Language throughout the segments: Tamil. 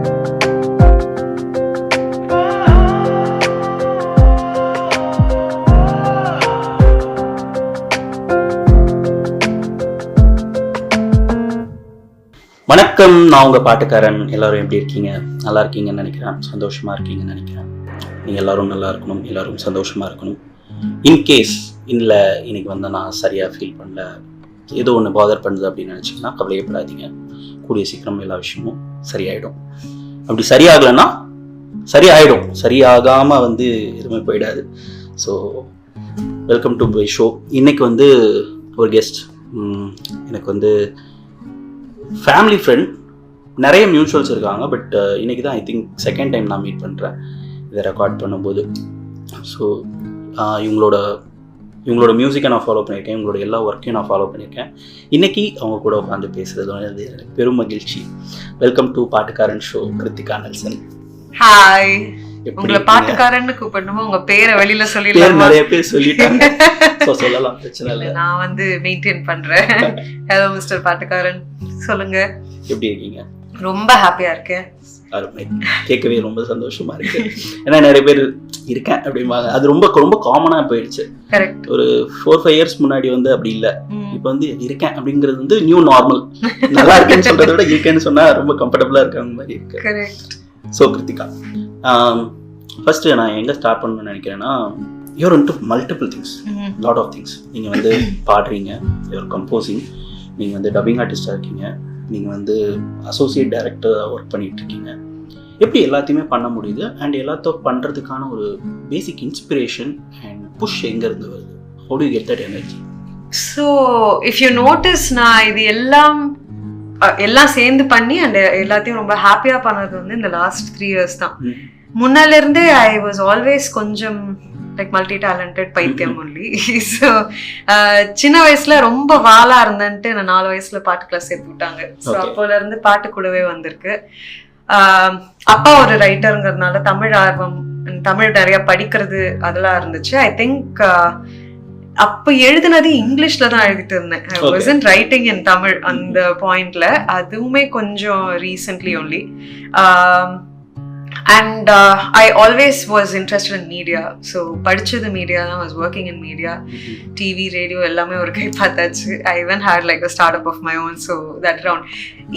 வணக்கம், நான் உங்கள் பாட்டுக்காரன். எல்லோரும் எப்படி இருக்கீங்க? நல்லா இருக்கீங்கன்னு நினைக்கிறேன். சந்தோஷமாக இருக்கீங்கன்னு நினைக்கிறேன். நீங்கள் எல்லோரும் நல்லா இருக்கணும், எல்லோரும் சந்தோஷமாக இருக்கணும். இன்கேஸ் இல்லை இன்னைக்கு வந்து நான் சரியாக ஃபீல் பண்ணல, ஏதோ ஒன்று பாதர் பண்ணுது அப்படின்னு நினச்சிங்கன்னா கவலையப்படாதீங்க. கூடிய சீக்கிரம் எல்லா விஷயமும் சரியாயிடும். அப்படி சரியாகலைன்னா சரியாயிடும். சரியாகாமல் வந்து எதுவுமே போயிடாது. So welcome to my show. இன்னைக்கு வந்து ஒரு கெஸ்ட் எனக்கு வந்து ஃபேமிலி ஃப்ரெண்ட். நிறைய மியூச்சுவல்ஸ் இருக்காங்க, பட் இன்றைக்கி தான் ஐ திங்க் செகண்ட் டைம் நான் மீட் பண்ணுறேன் இதை ரெக்கார்ட் பண்ணும்போது. ஸோ இவங்களோட மியூசிக்கை நான் ஃபாலோ பண்ணியிருக்கேன், இவங்களோட எல்லா ஒர்க்கையும் நான் ஃபாலோ பண்ணியிருக்கேன். இன்றைக்கி அவங்க கூட உட்காந்து பேசுகிறது வந்து எனக்கு பெரும் மகிழ்ச்சி. Welcome to Paattukaaran show, Kiruthika Nelson. Hi. உங்களை பாட்டுக்காரன்னு கூப்பிடணுமா? உங்க பேரை வெளியில சொல்லிடலாம். நிறைய பேர் சொல்லிட்டாங்க, சொல்லலாம், பிரச்சனை இல்லை. நான் வந்து மெயின்டைன் பண்றேன். ஹலோ மிஸ்டர் பாட்டுக்காரன், சொல்லுங்க. எப்படி இருக்கீங்க? ரொம்ப ஹாப்பியா இருக்கேன். கேட்கவே ரொம்ப சந்தோஷமா இருக்கு. ஏன்னா நிறைய பேர் இருக்கேன் அப்படிம்பாங்க, அது ரொம்ப ரொம்ப காமனா போயிடுச்சு. கரெக்ட். ஒரு 4-5 இயர்ஸ் முன்னாடி வந்து அப்படி இல்லை. இப்போ வந்து இருக்கேன் அப்படிங்கிறது வந்து நியூ நார்மல். நல்லா இருக்கேன்னு சொல்றதை விட இருக்கேன்னு சொன்னா ரொம்ப கம்ஃபர்டபுளா இருக்கிற மாதிரி இருக்கு. கரெக்ட். ஸோ கிருத்திகா, ஃபர்ஸ்ட் நான் எங்கே ஸ்டார்ட் பண்ணணும்னு நினைக்கிறேன்னா, you're into multiple things, lot of things. நீங்கள் வந்து பாடுறீங்க, யூஆர் கம்போசிங், நீங்கள் வந்து டப்பிங் ஆர்டிஸ்டாக இருக்கீங்க, நீங்கள் வந்து அசோசியேட் டைரக்டராக ஒர்க் பண்ணிட்டு இருக்கீங்க. எப்படி எல்லாத்தையுமே பண்ண முடியுது? அண்ட் எல்லாத்தையும் பண்ணுறதுக்கான ஒரு பேசிக் இன்ஸ்பிரேஷன் அண்ட் புஷ் எங்கேருந்து வருது? How to you get that energy? So if you notice, நான் இது எல்லாம் சேர்ந்து பண்ணி அண்ட் எல்லாத்தையும் ரொம்ப ஹாப்பியா பண்ணது வந்து இந்த லாஸ்ட் 3 years தான். முன்னால இருந்தே ஐ வாஸ் ஆல்வேஸ் கொஞ்சம் லைக் மல்டி டேலண்டட் பைத்தியம் ஒன்லி. ஸோ சின்ன வயசுல ரொம்ப வாலா இருந்தேன்ட்டு நான் 4 வயசுல பாட்டு கிளாஸ் சேர்த்து விட்டாங்க. ஸோ அப்போல இருந்து பாட்டு கூடவே வந்திருக்கு. அப்பா ஒரு ரைட்டருங்கிறதுனால தமிழ் ஆர்வம், தமிழ் நிறைய படிக்கிறது அதெல்லாம் இருந்துச்சு. ஐ திங்க் அப்ப எழுதினது இங்கிலீஷ்ல தான் எழுதிட்டு இருந்தேன். ஐ வாசன்ட் ரைட்டிங் இன் தமிழ் அந்த பாயிண்ட்ல. அதுவுமே கொஞ்சம் recently only. And I always was interested in media. So படிச்சது மீடியா தான். I was working in media. TV, radio எல்லாமே ஒரு கை பார்த்தாச்சு. I even had like a startup of my own. So that round.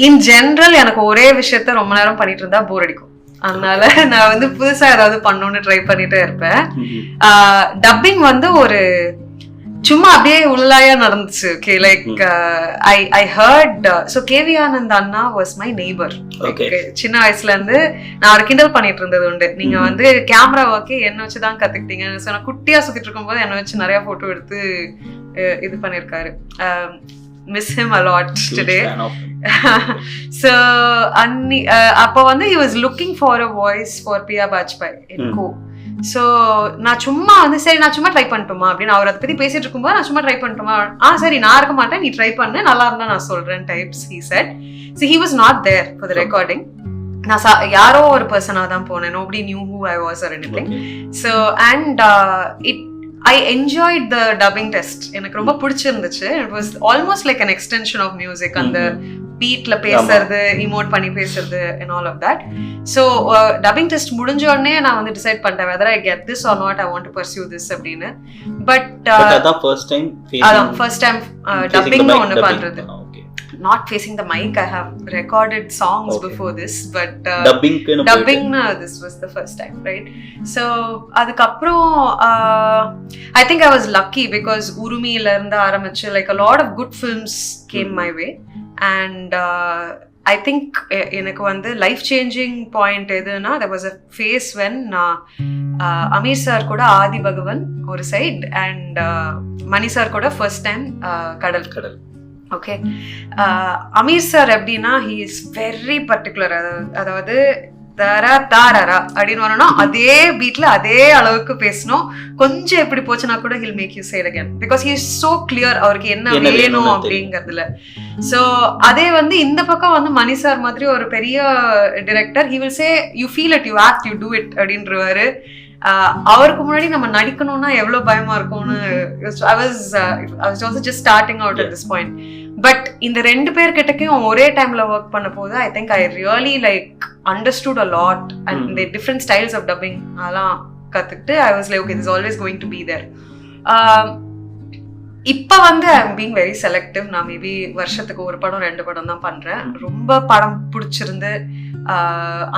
In general எனக்கு ஒரே விஷயத்த ரொம்ப நேரம் பண்ணிட்டு இருந்தா போர் அடிக்கும். அதனால நான் வந்து புதுசா ஏதாவது பண்ணணும்னு ட்ரை பண்ணிட்டே இருப்பேன். டப்பிங் வந்து ஒரு சும்மா அப்படியே உள்ளாயா நடந்துச்சு. Okay, like I heard. So KV Anand அண்ணா வாஸ் மை நெய்பர். சின்ன வயசுல இருந்து நான் ஒரு கிண்டல் பண்ணிட்டு இருந்தது உண்டு. நீங்க வந்து கேமரா ஒர்க்கே என்ன வச்சுதான் கத்துக்கிட்டீங்கன்னு. ஸோ நான் குட்டியா சுத்திட்டு இருக்கும் போது என்னை வச்சு நிறைய போட்டோ எடுத்து இது பண்ணிருக்காரு. Miss him a lot today. So அப்போ வந்து he was looking for a voice for Priya Bajpai எனக்கோ. ஸோ நான் சும்மா வந்து சரி நான் சும்மா ட்ரை பண்ணட்டுமா அப்படின்னு அவர் அதை பத்தி பேசிட்டு இருக்கும்போது நான் சும்மா ட்ரை பண்ணட்டுமா, சரி நான் இருக்க மாட்டேன், நீ ட்ரை பண்ணு, நல்லா இருந்தா நான் சொல்றேன் types he said. So he was not there for the recording. நான் யாரோ ஒரு பர்சனா தான் போனேன். nobody knew who I was or anything. So and I enjoyed the dubbing test. எனக்கு ரொம்ப பிடிச்சிருந்துச்சு. It was almost like an extension of music. அந்த பீட்ல பேசுறது, இமோட் பண்ணி பேசுறது and all of that. So dubbing test முடிஞ்ச உடனே நான் வந்து டிசைட் பண்ணிட்டேன் whether I get this or not, I want to pursue this அப்படின்னு. But அதான் first time dubbing ஒன்னு பண்றது. Not facing the mic. I have recorded songs before this, but dubbing this was the first time, right? So adukaprom I think I was lucky because Urumi la irundha ஆரம்பிச்சு like a lot of good films came my way. And I think எனக்கு வந்து life changing point எதுனா there was a phase when Ameer sir கூட ஆதி பகவன் ஒரு சைட் and மணி சார் கூட first time Kadal. Okay, Ameer sir எப்படின்னா he is very particular. அதாவது தாரா அப்படின்னு வரணும், அதே பீட்ல அதே அளவுக்கு பேசணும். கொஞ்சம் எப்படி போச்சுன்னா கூட he'll make you say it again because he is so clear அவருக்கு என்ன வேணும் அப்படிங்கறதுல. சோ அதே வந்து இந்த பக்கம் வந்து மணி சார் மாதிரி ஒரு பெரிய director he will say you feel it, you act, you do it அப்படின்றவாரு. அவருக்கு முன்னாடி நம்ம நடிக்கணும்னா எவ்வளவு பயமா இருக்கும்னு I was also just starting out at this point. But இந்த 2 பேர்கிட்டக்கும் ஒரே டைம்ல ஒர்க் பண்ண போது I think I really like understood a lot and the different styles of dubbing அதெல்லாம் கத்துக்கிட்டு I was like okay this always going to be there. இப்போ வந்து I am being very selective. நான் மேபி வருஷத்துக்கு 1 படம் 2 படம் தான் பண்றேன். ரொம்ப படம் பிடிச்சிருந்து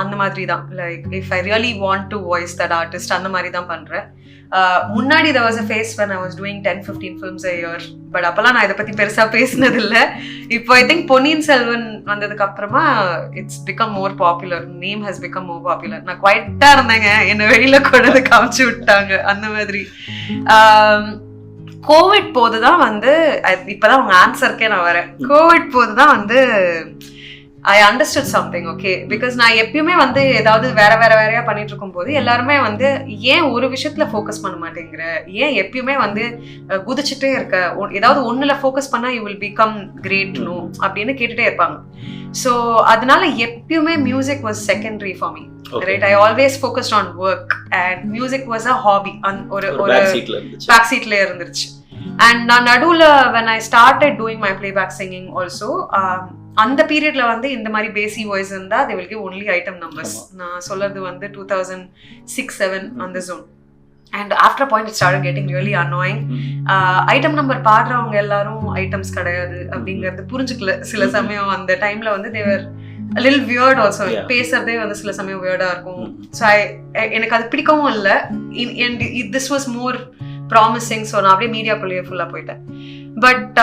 அந்த மாதிரி தான் like if I really want to voice that artist அந்த மாதிரி தான் பண்றேன். முன்னாடி there was a phase when I was doing 10-15 films a year, but அப்பெல்லாம் நான் இதை பத்தி பெருசா பேசினது இல்லை. இப்போ ஐ திங்க் பொன்னியின் செல்வன் வந்ததுக்கு அப்புறமா it's become more popular, name has become more popular. நான் குவைட்டா இருந்தேங்க, என்ன வெளியில கொண்டு காமிச்சு விட்டாங்க அந்த மாதிரி. கோவிட் போதுதான் வந்து இப்பதான் உங்க ஆன்சருக்கே நான் வரேன். கோவிட் போதுதான் வந்து I understood something, okay, because நான் எப்பயுமே வந்து ஏதாவது வேறையா பண்ணிட்டு இருக்கும் போது எல்லாருமே வந்து ஏன் ஒரு விஷயத்துல ஃபோக்கஸ் பண்ண மாட்டேங்கிற, ஏன் எப்பயுமே வந்து குதிச்சுட்டே இருக்க, ஏதாவது ஒண்ணுல ஃபோக்கஸ் பண்ணா you will become great no அப்படின்னு கேட்டுட்டே இருப்பாங்க. ஸோ அதனால எப்பயுமே music was secondary for me, right? I always focused on work and music was a hobby. ஒரு பேக் சீட்ல இருந்துருச்சு. அண்ட் நான் நடுவுல when I started doing my playback singing also, அந்த பீரியட்ல வந்து இந்த மாதிரி பேசி வாய்ஸ் இருந்தா they will give only item numbers. நான் சொல்றது வந்து 2006-07 அந்த zone. And after a point it started getting really annoying. Item number பாடுறவங்க எல்லாரும் ஐட்டம்ஸ் கிடையாது அப்படிங்கறது புரிஞ்சுக்கல சில சமயம். அந்த டைம்ல வந்து they were a little weird also. பேசுறதே வந்து சில சமயம் weird-ஆ இருக்கும். So எனக்கு அது பிடிக்கவும் இல்லை. And this was more promising, so நான் அப்படியே மீடியாக்குள்ளேயே ஃபுல்லா போயிட்டேன். But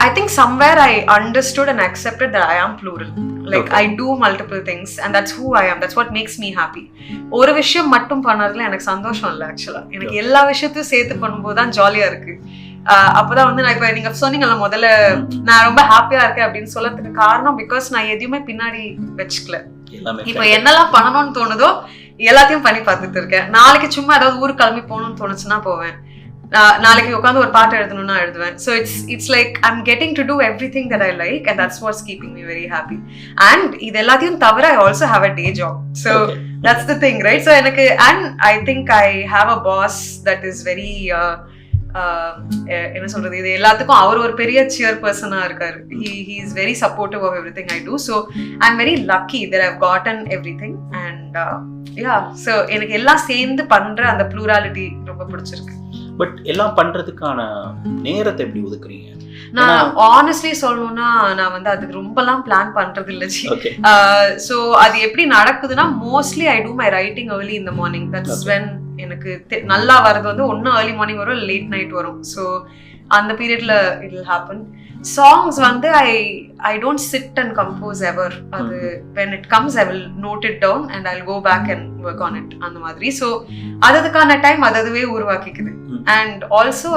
I think somewhere I understood and accepted that I am plural. Like I do multiple things and that's who I am. That's what makes me happy. ஒரு விஷயம் மட்டும் பண்ணறதுல எனக்கு சந்தோஷம் இல்லை ஆக்சுவலா. எனக்கு எல்லா விஷயத்தையும் சேர்த்து பண்ணும்போது தான் ஜாலியா இருக்கு. அப்பதான் வந்து நான் இப்ப நீங்க சொன்னீங்கல்ல முதல்ல நான் ரொம்ப ஹாப்பியா இருக்கேன் அப்படின்னு சொல்லறதுக்கு காரணம் பிகாஸ் நான் எதையுமே பின்னாடி வச்சுக்கல. இப்ப என்னெல்லாம் பண்ணணும்னு தோணுதோ எல்லாத்தையும் பண்ணி பார்த்துட்டு இருக்கேன். நாளைக்கு சும்மா ஏதாவது ஊருக்கு கிளம்பி போகணும்னு தோணுச்சுன்னா போவேன். நாளைக்கு உட்காந்து ஒரு பாட்டு எழுதணும்னா எழுதுவேன். So it's like I'm getting to do everything that I like and that's what's keeping me very happy. And இது எல்லாத்தையும் தவிர I also have a day job. So that's the thing, right? So எனக்கு and I think I have a boss that is very என்ன சொல்றது, இது எல்லாத்துக்கும் அவர் ஒரு பெரிய சியர் பர்சனா இருக்காரு. he is very supportive of everything I do, so I'm very lucky that I've gotten everything and yeah, so எனக்கு எல்லாம் சேர்ந்து பண்ற அந்த plurality ரொம்ப பிடிச்சிருக்கு. பட் எல்லாம் பண்றதுக்கான நேரத்தை எப்படி ஒதுக்குறீங்க? நான் ஆனஸ்ட்லி சொல்லணும்னா நான் வந்து அதுக்கு ரொம்பலாம் பிளான் பண்றது இல்லை. ஸோ அது எப்படி நடக்குதுன்னா mostly I do my writing early in the morning. That's when எனக்கு நல்லா வர்றது வந்து ஒன்று ஏர்லி மார்னிங் வரும், லேட் நைட் வரும். ஸோ அந்த பீரியட்ல இட் வில் ஹேப்பன். சாங்ஸ் வந்து I don't sit and compose ever. அது when it comes I will note it down and I'll go back and work on it அந்த மாதிரி. ஸோ அதுக்கான டைம் அதுவே உருவாக்கிக்குது. அண்ட் ஆல்சோ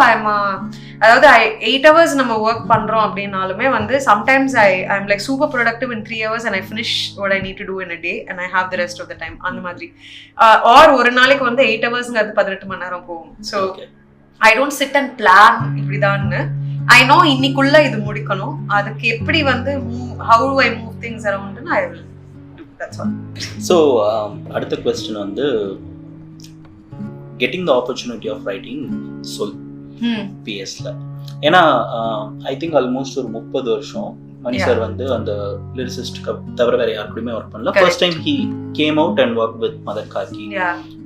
அதாவது 8 hours நம்ம ஒர்க் பண்றோம் அப்படின்னாலுமே வந்து sometimes I am like super productive in 3 hours and I finish what I need to do in a day and I have the rest of the time அந்த மாதிரி. ஆர் ஒரு நாளைக்கு வந்து 8 ஹவர்ஸ்ங்கிறது 18 மணி நேரம் போகும். So I don't sit and plan இப்படிதான்னு. ஐ நோ இன்னைக்குள்ள இது முடிக்கணும், அதுக்கு எப்படி வந்து how do I move things around and I will do. That's all. So அடுத்த question வந்து getting the opportunity of writing சொல் பிஎஸ்ல. ஏன்னா ஐ திங்க் ஆல்மோஸ்ட் ஒரு 30 வருஷம் மணி சார் வந்து அந்த லிரிசிஸ்ட் தவிர வேற யாருக்குமே ஒர்க் பண்ணல. First time he came out and work with Madhan Karky.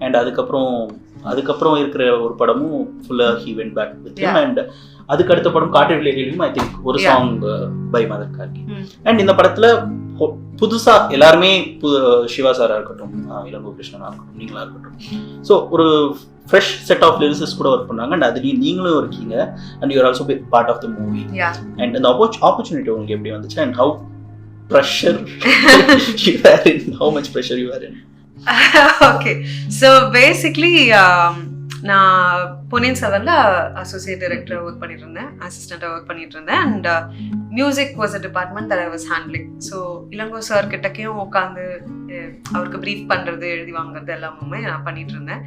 And அதுக்கப்புறம் இருக்கிற ஒரு படமும் ஃபுல்லா he went back with him. And அதுக்கு அடுத்த படம் காட்டு விளையாடிலும் ஐ திங்க் ஒரு song by Madhan Karky. And இந்த படத்துல புதுசா எல்லாருமே சிவா சாரா இருக்கட்டும், இளங்கோ கிருஷ்ணனா இருக்கட்டும், நீங்களா இருக்கட்டும், ஸோ ஒரு ஃப்ரெஷ் செட் ஆஃப் லிரிசிஸ்ட் கூட ஒர்க் பண்ணாங்க. அண்ட் அதுலேயும் நீங்களும் இருக்கீங்க. And you are also part of the movie. And அந்த ஆப்பர்ச்சுனிட்டி உங்களுக்கு எப்படி வந்துச்சு? And how pressure you are in, how much pressure you are in? Okay, so basically நான் பொன்னியின் செல்வன்ல அசோசியேட் டைரக்டர் ஒர்க் பண்ணிட்டு இருந்தேன், அசிஸ்டண்டாக ஒர்க் பண்ணிட்டு இருந்தேன். And music was a department that I was handling. So Ilango sir கிட்டக்கையும் உட்காந்து அவருக்கு ப்ரீஃப் பண்ணுறது, எழுதி வாங்குறது எல்லாமே நான் பண்ணிட்டு இருந்தேன்.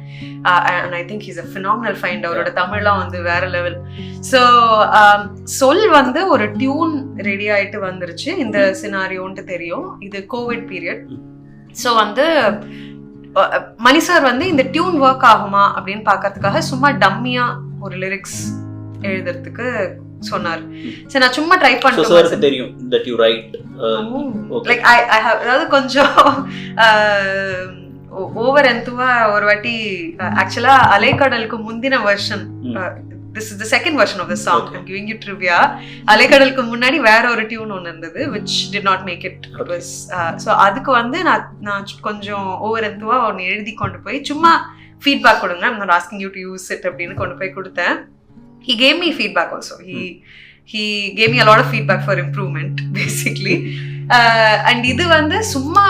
And I think he's a phenomenal find. அவரோட தமிழ்லாம் வந்து வேற லெவல். ஸோ சொல் வந்து ஒரு டியூன் ரெடி ஆகிட்டு வந்துருச்சு. இந்த சினாரியோன்ட்டு தெரியும். இது கோவிட் பீரியட். ஸோ வந்து மணி சார் வந்து இந்த டியூன் ஒர்க் ஆகுமா அப்படின்னு பார்க்கறதுக்காக சும்மா டம்மியா ஒரு லிரிக்ஸ் எழுதுறதுக்கு சொன்னார். சரி நான் சும்மா ட்ரை பண்ணிட்டு தெரியும் that you right like I have, அதாவது கொஞ்சம் ஓவர் எந்துவா ஒரு வாட்டி ஆக்சுவலா அலைக்கடலுக்கு முந்தின version, this is the second version of the song. Okay. I'm giving you trivia. அலைக்கடலுக்கு முன்னாடி வேற ஒரு டியூன் ஒன்று இருந்தது which did not make it. It was so அதுக்கு வந்து நான் கொஞ்சம் ஓவர் எந்துவா ஒன்று எழுதி கொண்டு போய் சும்மா ஃபீட்பேக் கொடுங்க, I'm not asking you to use it அப்படின்னு கொண்டு போய் கொடுத்தேன். He gave me feedback also. He gave me a lot of feedback for improvement basically. And இது வந்து சும்மா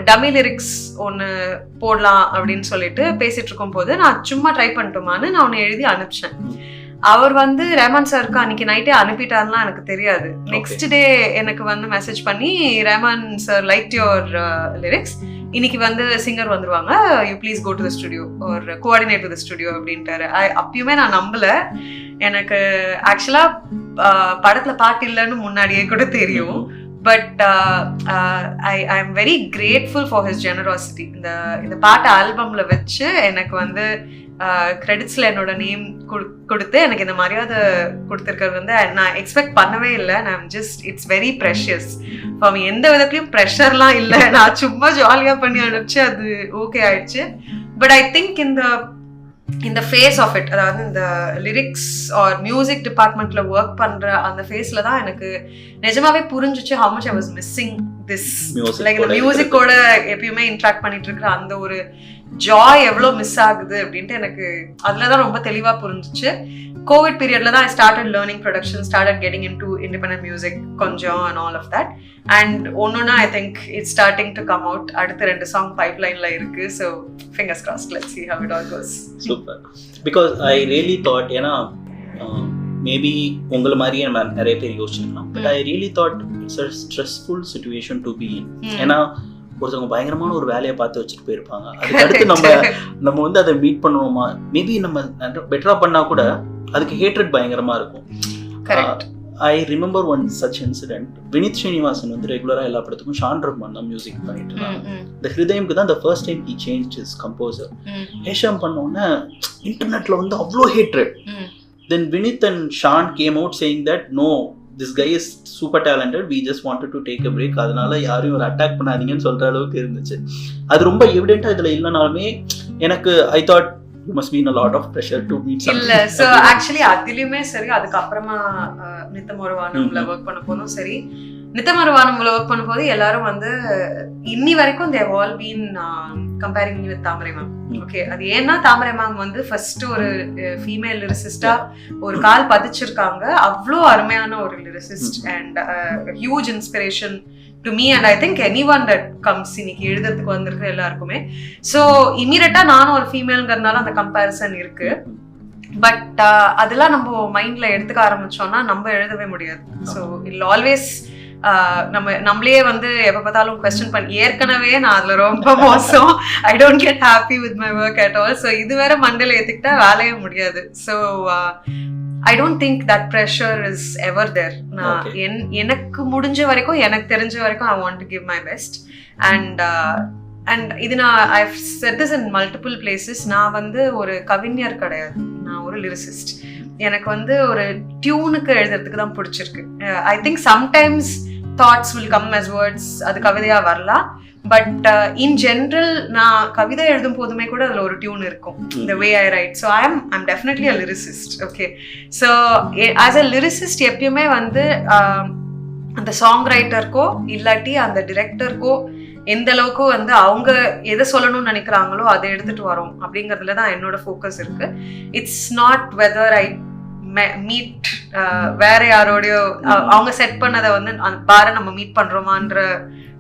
டம்மி லிரிக்ஸ் ஒன்று போடலாம் அப்படின்னு சொல்லிட்டு பேசிட்டு இருக்கும் போது நான் சும்மா ட்ரை பண்ணிட்டோமான்னு நான் ஒன்று எழுதி அனுப்பிச்சேன். அவர் வந்து ரஹ்மான் சாருக்கு அன்னைக்கு நைட்டே அனுப்பிட்டாருலாம் எனக்கு தெரியாது. நெக்ஸ்ட் டே எனக்கு வந்து மெசேஜ் பண்ணி, Rahman sir like your lyrics, இன்னைக்கு வந்து சிங்கர் வந்துருவாங்க, you please go to the studio ஒரு கோஆர்டினேட் டு த ஸ்டுடியோ அப்படின்ட்டாரு. அப்பயுமே நான் நம்பல. எனக்கு ஆக்சுவலா படத்துல பாட்டு இல்லைன்னு முன்னாடியே கூட தெரியும். But I am very grateful for his generosity. இந்த பாட்டு ஆல்பம்ல வச்சு எனக்கு வந்து கிரெடிட்ஸ்ல என்னோட நேம் கொடுத்து எனக்கு இந்த மரியாதை கொடுத்துருக்கிறது வந்து நான் எக்ஸ்பெக்ட் பண்ணவே இல்லை. நான் just it's very precious for me. எந்த விதத்துலையும் ப்ரெஷர்லாம் இல்லை, நான் சும்மா ஜாலியாக பண்ணி அனுப்பிச்சு அது ஓகே ஆயிடுச்சு. பட் ஐ திங்க் இந்த ஃபேஸ் ஆஃப் இட், அதாவது இந்த லிரிக்ஸ் ஆர் மியூசிக் டிபார்ட்மெண்ட்ல ஒர்க் பண்ற அந்த ஃபேஸ்ல தான் எனக்கு நிஜமாவே புரிஞ்சிச்சு how much I was missing this. Like இந்த மியூசிக்கோட எப்பயுமே இன்ட்ராக்ட் பண்ணிட்டு இருக்கிற அந்த ஒரு ஜாய் எவ்வளோ மிஸ் ஆகுது அப்படின்ட்டு எனக்கு அதுலதான் ரொம்ப தெளிவா புரிஞ்சிச்சு. கோவிட் பீரியட்ல தான் I started learning production, started getting into independent music கொஞ்சம் and all of that. And ஒன்னொன்னா I think it's starting to come out. அடுத்த 2 சாங் பைப்லைன்ல இருக்கு. So fingers crossed, let's see how it all goes. Super. Because I really thought, ஏன்னா மேபி உங்களை மாதிரியே நம்ம நிறைய பேர் யோசிச்சிருக்கலாம், but I really thought it's a stressful situation to be in. ஏன்னா ஒருத்தவங்க பயங்கரமான ஒரு வேலையை பார்த்து வச்சுட்டு போயிருப்பாங்க, அதுக்கடுத்து நம்ம வந்து அதை மீட் பண்ணுவோமா, மேபி நம்ம பெட்டரா பண்ணா கூட அதுக்கு ஹேட்ரட் பயங்கரமா இருக்கும். I remember one such incident. Vineeth Sreenivasan வந்து ரெகுலரா எல்லா படத்துக்கும் ஷான் ரஹ்மான் தான் மியூசிக் பண்ணிட்டு இருந்தாங்க. இந்த ஹிருதயம்க்கு தான் the first time he changed his composer. Hesham பண்ணோன்னே இன்டர்நெட்ல வந்து அவ்வளோ hatred. Then Vinith and Sean came out saying that no, this guy is super talented, we just wanted to take a break, அதனால யாரையும் ஒரு அட்டாக் பண்ணாதீங்கன்னு சொல்ற அளவுக்கு இருந்துச்சு. அது ரொம்ப எவிடென்ட்டா இதுல இல்லைனாலுமே எனக்கு I thought you must be in a lot of pressure to meet something. இல்ல, so actually அதிலுமே சரி, அதுக்கு அப்புறமா நித்தமொருவானம்ல ஒர்க் பண்ண போதும் சரி, நித்தமொருவானம்ல ஒர்க் பண்ணும்போது எல்லாரும் வந்து இன்னி வரைக்கும் they have all been comparing me with Thamarai ma'am. Okay, அது ஏன்னா தாமரை மேம் வந்து ஃபர்ஸ்ட் ஒரு ஃபீமேல் லிரிசிஸ்டா ஒரு கால் பதிச்சிருக்காங்க. அவ்வளோ அருமையான ஒரு lyricist and huge inspiration to me and I think anyone that comes இன்னைக்கு எழுதுறதுக்கு வந்திருக்கிற எல்லாருக்குமே. ஸோ இமீடியட்டா நானும் ஒரு ஃபீமேல்ங்கிறதுனால அந்த கம்பேரிசன் இருக்கு. பட் அதெல்லாம் நம்ம மைண்ட்ல எடுத்துக்க ஆரம்பிச்சோம்னா நம்ம எழுதவே முடியாது. ஸோ இல் ஆல்வேஸ் நம்மளே வந்து எப்ப பார்த்தாலும் கொஸ்டின் பண்ணி, ஏற்கனவே நான் அதுல ரொம்ப மோசம், I don't get happy with my work at all. So இது வேற மண்டல ஏத்துக்கிட்டா வேலையே முடியாது. So I don't think that pressure is ever there. நான் எனக்கு முடிஞ்ச வரைக்கும், எனக்கு தெரிஞ்ச வரைக்கும் I want to give my best. And இது நான் I said this in multiple places. நான் வந்து ஒரு கவிஞர் கிடையாது, நான் ஒரு லிரிசிஸ்ட். எனக்கு வந்து ஒரு டியூனுக்கு எழுதுறதுக்கு தான் பிடிச்சிருக்கு. I think sometimes thoughts will come as words, அது கவிதையா வரலாம். பட் இன் ஜென்ரல் நான் கவிதை எழுதும் போதுமே கூட அதுல ஒரு டியூன் இருக்கும், the way I write. So I'm definitely a lyricist. Okay, so as a lyricist எப்பயுமே வந்து அந்த சாங் ரைட்டருக்கோ இல்லாட்டி அந்த டிரெக்டருக்கோ எந்த அளவுக்கு வந்து அவங்க எதை சொல்லணும்னு நினைக்கிறாங்களோ அதை எடுத்துட்டு வரோம் அப்படிங்கிறதுல தான் என்னோட ஃபோக்கஸ் இருக்கு. It's not whether I meet வேற யாரோடையோ அவங்க செட் பண்ணதை வந்து பார நம்ம மீட் பண்றோமான்ற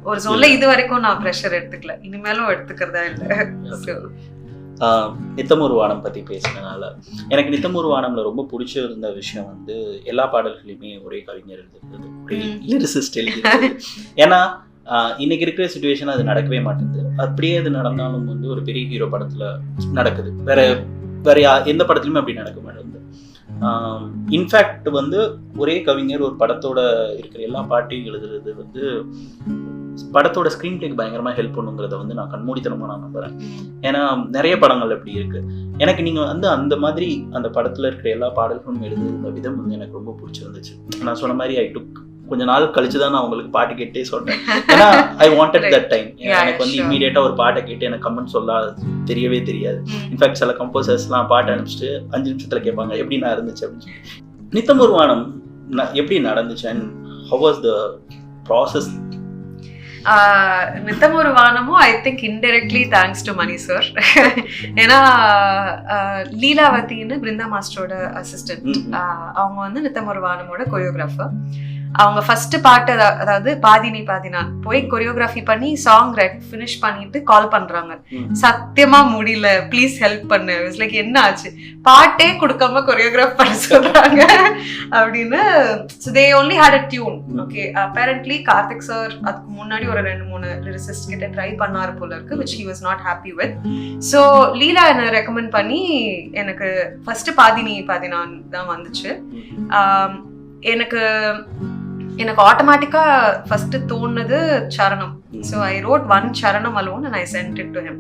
ஒரு சொல்ல இது வரைக்கும் நான் ப்ரெஷர் எடுத்துக்கல, இனிமேலும் எடுத்துக்கிறதா இல்லை. நித்தமொருவானம் பத்தி பேசினனால எனக்கு நித்தமொருவானம்ல ரொம்ப பிடிச்சிருந்த விஷயம் வந்து எல்லா பாடல்களையுமே ஒரே கவிஞர் எழுதிருந்தது, ஒரே லிரிசிஸ்ட் எழுதிருந்தது. ஏன்னா இன்னைக்கு இருக்கிற சிச்சுவேஷன் அது நடக்கவே மாட்டேங்குது. அப்படியே அது நடந்தாலும் வந்து ஒரு பெரிய ஹீரோ படத்துல நடக்குது, வேற எந்த படத்துலையுமே அப்படி நடக்க மாட்டேங்குது. இன்ஃபேக்ட் வந்து ஒரே கவிஞர் ஒரு படத்தோட இருக்கிற எல்லா பாட்டையும் எழுதுறது வந்து படத்தோட ஸ்க்ரீன் பிளேக்கு பயங்கரமாக ஹெல்ப் பண்ணுங்கிறத வந்து நான் கண்மூடித்தனமாக நான் நம்புறேன். ஏன்னா நிறைய படங்கள் அப்படி இருக்கு. எனக்கு நீங்கள் வந்து அந்த மாதிரி அந்த படத்தில் இருக்கிற எல்லா பாடல்களும் எழுதுகிற விதம் வந்து எனக்கு ரொம்ப பிடிச்சிருந்துச்சு. நான் சொன்ன மாதிரி கொஞ்ச நாள் கழிச்சு தான் நான் உங்களுக்கு பாட்டு கேட்டே சொல்றேன். ஏன்னா ஐ வாண்டட் தட் டைம். எனக்கு வந்து இமீடியட்டா ஒரு பாட்டை கேட்டு எனக்கு கமெண்ட் சொல்ல தெரியவே தெரியாது. இன்ஃபேக்ட் சில கம்போசர்ஸ்லாம் பாட்டு அனுப்பிச்சிட்டு 5 நிமிஷத்துல கேட்பாங்க எப்படி நான் இருந்துச்சு அப்படின்னு சொல்லி. நித்தம் ஒரு வானம் எப்படி நடந்துச்சு and how was the process? நித்தம் ஒரு வானமும் I think indirectly thanks to Mani sir. ஏன்னா லீலாவதின்னு பிருந்தா மாஸ்டரோட அசிஸ்டன்ட், அவங்க வந்து நித்தம் ஒரு வானமோட கொரியோகிராஃபர். அவங்க ஃபர்ஸ்ட் பாட்டு, அதாவது பாதினி பாதினான் போய் கொரியோகிராஃபி பண்ணி சாங் ஃபினிஷ் பண்ணிட்டு கால் பண்றாங்க, சத்தியமா முடியல ப்ளீஸ் ஹெல்ப் பண்ணு. லைக் என்ன ஆச்சு, பாட்டே கொடுக்காம கொரியோகிராஃப் பண்ண சொல்றாங்க அப்படின்னு. So they only had a tune. Okay, apparently Karthik sir அதுக்கு முன்னாடி ஒரு 2-3 லிரிசிஸ்ட் கிட்ட ட்ரை பண்ணாரு போல இருக்கு, which he was not happy with. So Leela என்ன ரெக்கமெண்ட் பண்ணி எனக்கு ஃபர்ஸ்ட் பாதினி பாதினான் தான் வந்துச்சு. எனக்கு ஆட்டோமேட்டிக்கா ஃபர்ஸ்ட் தோணுது சரணம். ஸோ ஐ ரோட் 1 சரணம் alone and I sent it to him.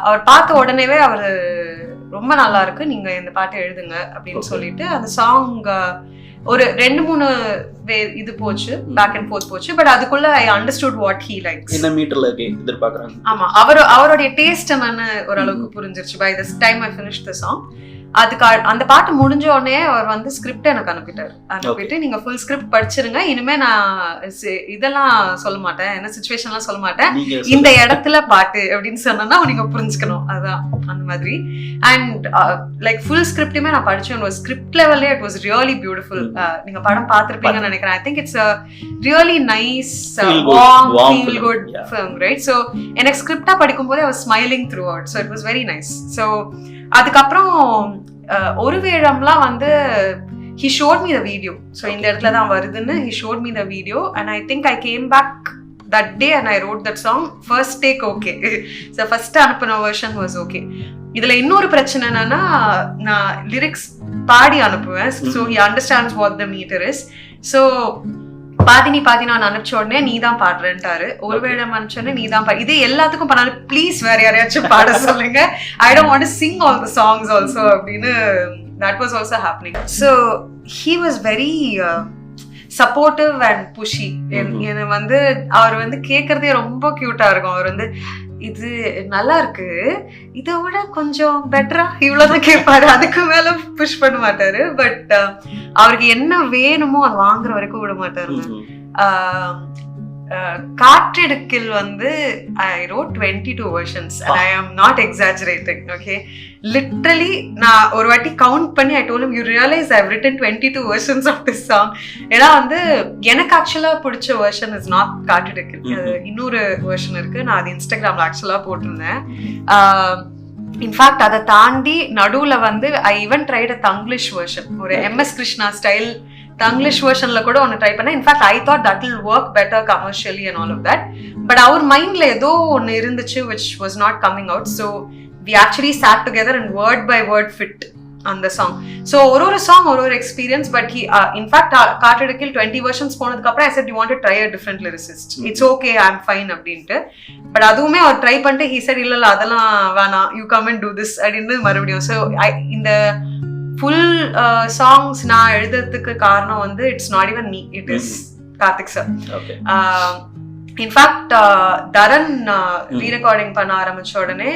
அவர் பார்த்த உடனேவே அவர் ரொம்ப நல்லா இருக்கு, நீங்க இந்த பாட்டை எழுதுங்க அப்படின்னு சொல்லிட்டு அந்த சாங் ஒரு 2-3 இது போச்சு, பேக் அண்ட் ஃபோர்த் போச்சு. பட் அதுக்குள்ள I understood what he likes. என்ன மீட்டர்ல எதிர்பார்க்கறாங்க. ஆமா, அவருடைய டேஸ்ட் என்னன்னு ஓரளவுக்கு புரிஞ்சிருச்சு by this time I finished the song. அதுக்கு அந்த பாட்டு முடிஞ்ச உடனே அவர் வந்து ஸ்கிரிப்ட் எனக்கு அனுப்பிட்டு நீங்க ஃபுல் ஸ்கிரிப்ட் படிச்சிருங்க, இனிமே நான் இதெல்லாம் சொல்ல மாட்டேன், என்ன சிச்சுவேஷன்லாம் சொல்ல மாட்டேன், இந்த இடத்துல பாட்டு அப்படின்னு சொன்னா நீங்க புரிஞ்சுக்கணும், அதான் அந்த மாதிரி. அண்ட் லைக் ஃபுல் ஸ்கிரிப்டுமே நான் படிச்சேன். ஸ்கிரிப்ட் லெவல்லே இட் வாஸ் ரியலி பியூட்டிஃபுல். நீங்க படம் பார்த்திருப்பீங்கன்னு நினைக்கிறேன். I think it's really nice warm feel good film, right? So எனக்கு ஸ்கிரிப்டா படிக்கும் போது I was smiling throughout. So it was very nice. So அதுக்கப்புறம் ஒரு வேழம்லாம் வந்து he showed me the video. So இந்த இடத்துல தான் வருதுன்னு he showed me the video and I think I came back that day and I wrote that song. First take okay. So first அனுப்பின version was okay. இதுல இன்னொரு பிரச்சனை என்னன்னா, நான் லிரிக்ஸ் பாடி அனுப்புவேன். So he understands what the meter is. So பாதினி நான் அனுப்பிச்ச உடனே நீ தான் பாடுறேன்ட்டாரு. ஒருவேளை அனுப்பிச்ச உடனே நீ தான் இது எல்லாத்துக்கும் பண்ணாலும் ப்ளீஸ் வேற யாரையாச்சும் பாட சொல்லுங்க, I don't want to sing all the songs also அப்படின்னு. That was also happening. So he was very supportive and pushy. என்னை வந்து அவர் வந்து கேட்கறதே ரொம்ப கியூட்டா இருக்கும். அவர் வந்து இது நல்லா இருக்கு, இதை விட கொஞ்சம் பெட்டரா, இவ்வளவுதான் கேட்பாரு, அதுக்கு மேல புஷ் பண்ண மாட்டாரு. பட் அவருக்கு என்ன வேணுமோ அது வாங்குற வரைக்கும் விட மாட்டாரு. காற்றெடுக்கில் வந்து I wrote 22 versions and I am not exaggerating. Okay, literally நான் ஒரு வாட்டி கவுண்ட் பண்ணி I told him, you realize I've written 22 versions of this song. ஏன்னா வந்து எனக்கு ஆக்சுவலா பிடிச்ச வெர்ஷன் இஸ் நாட் காற்றெடுக்கில், இன்னொரு வெர்ஷன் இருக்கு. நான் அது இன்ஸ்டாகிராம்ல ஆக்சுவலா போட்டிருந்தேன். இன்ஃபேக்ட் அதை தாண்டி நடுவுல வந்து I even tried a Tanglish version, ஒரு MS கிருஷ்ணா ஸ்டைல் தங்கிலீஷ் வெர்ஷன்ல கூட ஒன்று ட்ரை பண்ணேன். In fact I thought that will work better commercially and all of that. But அவர் மைண்ட்ல ஏதோ ஒன்று இருந்துச்சு which was not coming out. So we actually sat together and word by word fit அந்த சாங். ஸோ ஒரு சாங் ஒரு எக்ஸ்பீரியன்ஸ். பட் ஹி இன்ஃபேக்ட் காற்றெடுக்கில் 20 வெர்ஷன்ஸ் போனதுக்கு அப்புறம் I said, you want to try a different lyricist, it's okay, I'm fine அப்படின்ட்டு. பட் அதுவுமே அவர் ட்ரை பண்ணிட்டு he said, இல்ல அதெல்லாம் வேணாம், you come and do this அப்படின்னு மறுபடியும். ஸோ இந்த ஃபுல் சாங்ஸ் நான் எழுதுறதுக்கு காரணம் வந்து it's not even me, it is Karthik sir. In fact Dharan rerecording பண்ண ஆரம்பிச்ச உடனே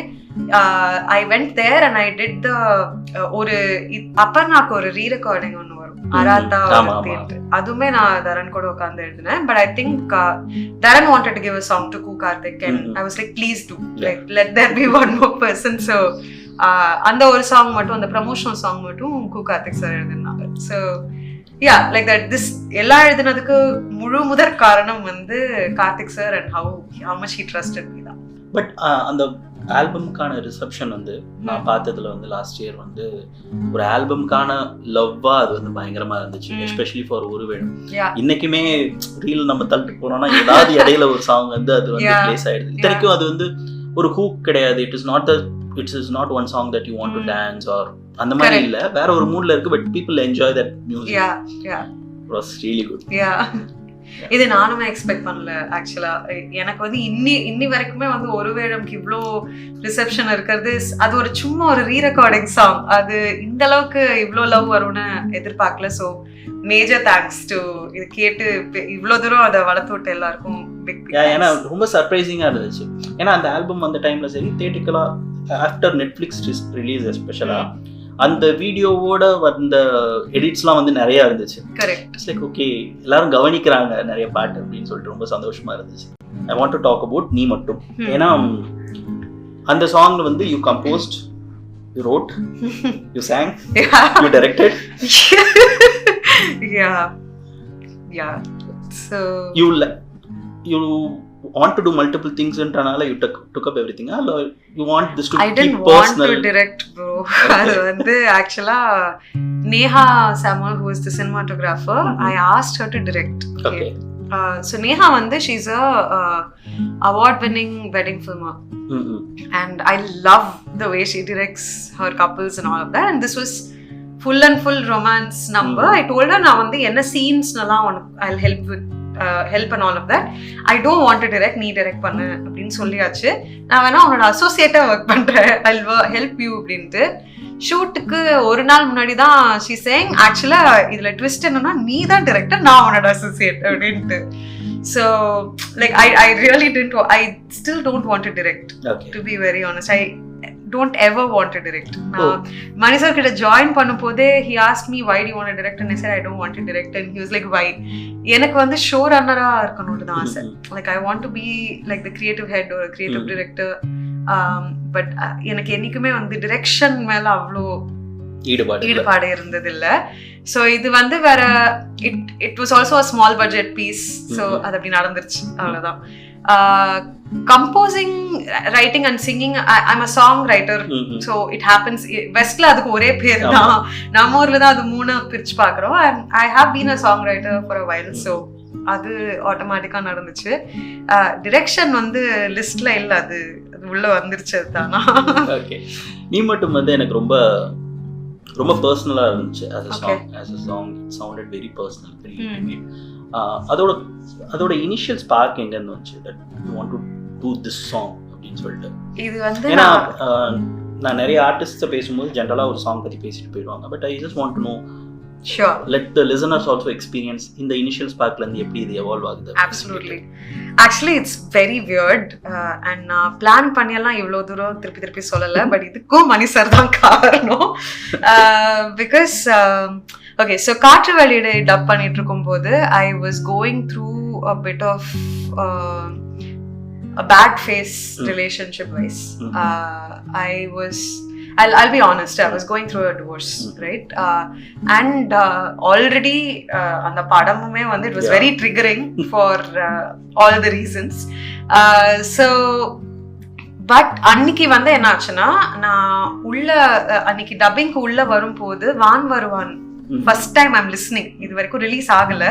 I went there and I did the ஒரு அப்பர்னாக்கு ஒரு ரீரெக்கார்டிங் ஒன்று வரும், அராத்தா தேட்டர், அதுவுமே நான் தரன் கூட உட்காந்து எழுதினேன். But I think Dharan wanted to give a song to Karthik and I was like, please do, like let there be one more person. So அந்த ஒரு சாங் மட்டும், அந்த ப்ரமோஷனல் சாங் மட்டும் கார்த்திக் சார் எழுதினாங்க. So yeah like that this எல்லாம் எழுதினதுக்கு முதற் காரணம் வந்து Karthik sir and how much he trusted me தான். பட் அந்த ஆல்பம்கான ரிசப்ஷன் வந்து நான் பார்த்ததுல வந்து லாஸ்ட் இயர் வந்து ஒரு ஆல்பம்கான லவ்வா அது வந்து பயங்கரமா இருந்துச்சு, எஸ்பெஷலி ஃபார் ஒரு வேணும். இன்னைக்குமே ரீல் நம்ம தள்ளிட்டு போனோம்னா ஏதாவது இடையில ஒரு சாங் வந்து அது வந்து பிளேஸ் ஆயிடுது. இத்தனைக்கும் அது வந்து ஒரு ஹூக் கிடையாது, it is not one song that you want to dance or அந்த மாதிரி இல்ல, வேற ஒரு மூட்ல இருக்கு. But people enjoy that music. It was really good. இது நானுமே எக்ஸ்பெக்ட் பண்ணல ஆக்சுவலா. எனக்கு வந்து இன்னி வரைக்குமே வந்து ஒரு வேளம்க்கு இவ்வளோ ரிசெப்ஷன் இருக்கிறது, அது ஒரு சும்மா ஒரு ரீரெக்கார்டிங் சாங், அது இந்த அளவுக்கு இவ்வளோ லவ் வரும்னு எதிர்பார்க்கல. ஸோ மேஜர் தேங்க்ஸ் டு இது கேட்டு இவ்வளோ தூரம் அதை வளர்த்து விட்டு எல்லாருக்கும். ஏன்னா ரொம்ப சர்ப்ரைசிங்காக இருந்துச்சு. ஏன்னா அந்த ஆல்பம் அந்த டைம்ல சரி தியேட்டிக்கலாக ஆஃப்டர் நெட்ஃப்ளிக்ஸ் ரிலீஸ் எஸ்பெஷலாக அந்த வீடியோவோட வந்த எடிட்ஸ்லாம் வந்து நிறைய இருந்துச்சு. கரெக்ட். லைக் ஓகே எல்லாரும் கவனிக்கிறாங்க நிறைய பாட்டு அப்படின்னு சொல்லிட்டு ரொம்ப சந்தோஷமா இருந்துச்சு. I want to talk about நீ மட்டும். ஏன்னா அந்த சாங்ல வந்து you composed, you wrote, you sang, you directed. Yeah. So you want to do multiple things ன்றனால you took up everything, or you want this to I didn't keep personal? want to direct, bro. அது வந்து actually Neha Samuel, who is the cinematographer, I asked her to direct. Okay. So Neha வந்து she's a award winning wedding filmer. And I love the way she directs her couples and all of that, and this was full and full romance number. I told her நான் வந்து என்ன scenes நலாம் I'll help with help and all of that. I don't want to direct, நீ direct பண்ணு அப்படின்னு சொல்லியாச்சு. நான் வேணா உன்னோட அசோசியேட்டா ஒர்க் பண்றேன், I'll help you அப்படின்ட்டு. ஷூட்டுக்கு ஒரு நாள் முன்னாடி தான் she saying actually இதுல ட்விஸ்ட் என்னன்னா நீ தான் டைரக்டர், நான் உன்னோட அசோசியேட் அப்படின்ட்டு. So like I really didn't, I still don't want to direct. Okay. To be very honest, I don't ever want to direct. Mani sir kitta join பண்ணும்போதே he asked me why do you want to direct, and I said I don't want to direct, and he was like why? எனக்கு வந்து ஷோ ரன்னரா இருக்கணும்னு தான் ஆசை. Like I want to be like the creative head or a creative director, but எனக்கு என்னைக்குமே வந்து டிரெக்ஷன் மேல அவ்வளோ ஈடுபாடு இருந்தது இல்ல. ஸோ இது வந்து வேற it was also a small budget piece. So அது அப்படி நடந்துருச்சு, அவ்வளோதான். Composing, writing and singing, I'm a song writer. So it happens. வெஸ்ட்ல அதுக்கு ஒரே பேர் தான், நம்ம ஊர்ல தான் அது 3 பிரிச்சு பாக்குறோம். And I have been a song writer for a while. So அது ஆட்டோமேட்டிக்கா நடந்துச்சு. டிரெக்ஷன் வந்து லிஸ்ட்ல இல்ல, அது உள்ள வந்துருச்சு தானா. ஓகே. நீ மட்டும் வந்து எனக்கு ரொம்ப ரொம்ப பர்சனலா இருந்துச்சு. as a song it sounded very personal, very intimate. அதோட இனிஷியல் ஸ்பார்க் எங்க இருந்து வந்துச்சு that you want to do this song அப்படின்னு சொல்லிட்டு? இது வந்து நான் நிறைய ஆர்டிஸ்ட பேசும்போது ஜெனரலா ஒரு சாங் பத்தி பேசிட்டு போயிடுவாங்க. But I just want to know, sure, let the listeners also experience in the initial spark la irundhu eppadi idu evolve agudhu. Absolutely. Actually it's very weird, and plan panniyala ivlo dooram திருப்பி சொல்லல. பட் இதுக்கும் மணி சார் தான் காரணம். Because okay, so காற்று வெளியிடை டப் பண்ணிட்டு இருக்கும்போது I was going through a bit of a bad phase relationship wise. I'll be honest, I was going through a divorce, right? And already அந்த படமுமே வந்து it was very triggering for all the reasons. So but அன்னைக்கு வந்து என்ன ஆச்சுன்னா, நான் உள்ள அன்னைக்கு டப்பிங்க்கு உள்ள வரும்போது வான் வருவான் ஃபர்ஸ்ட் டைம் ஐம் லிஸ்னிங், இது வரைக்கும் ரிலீஸ் ஆகல.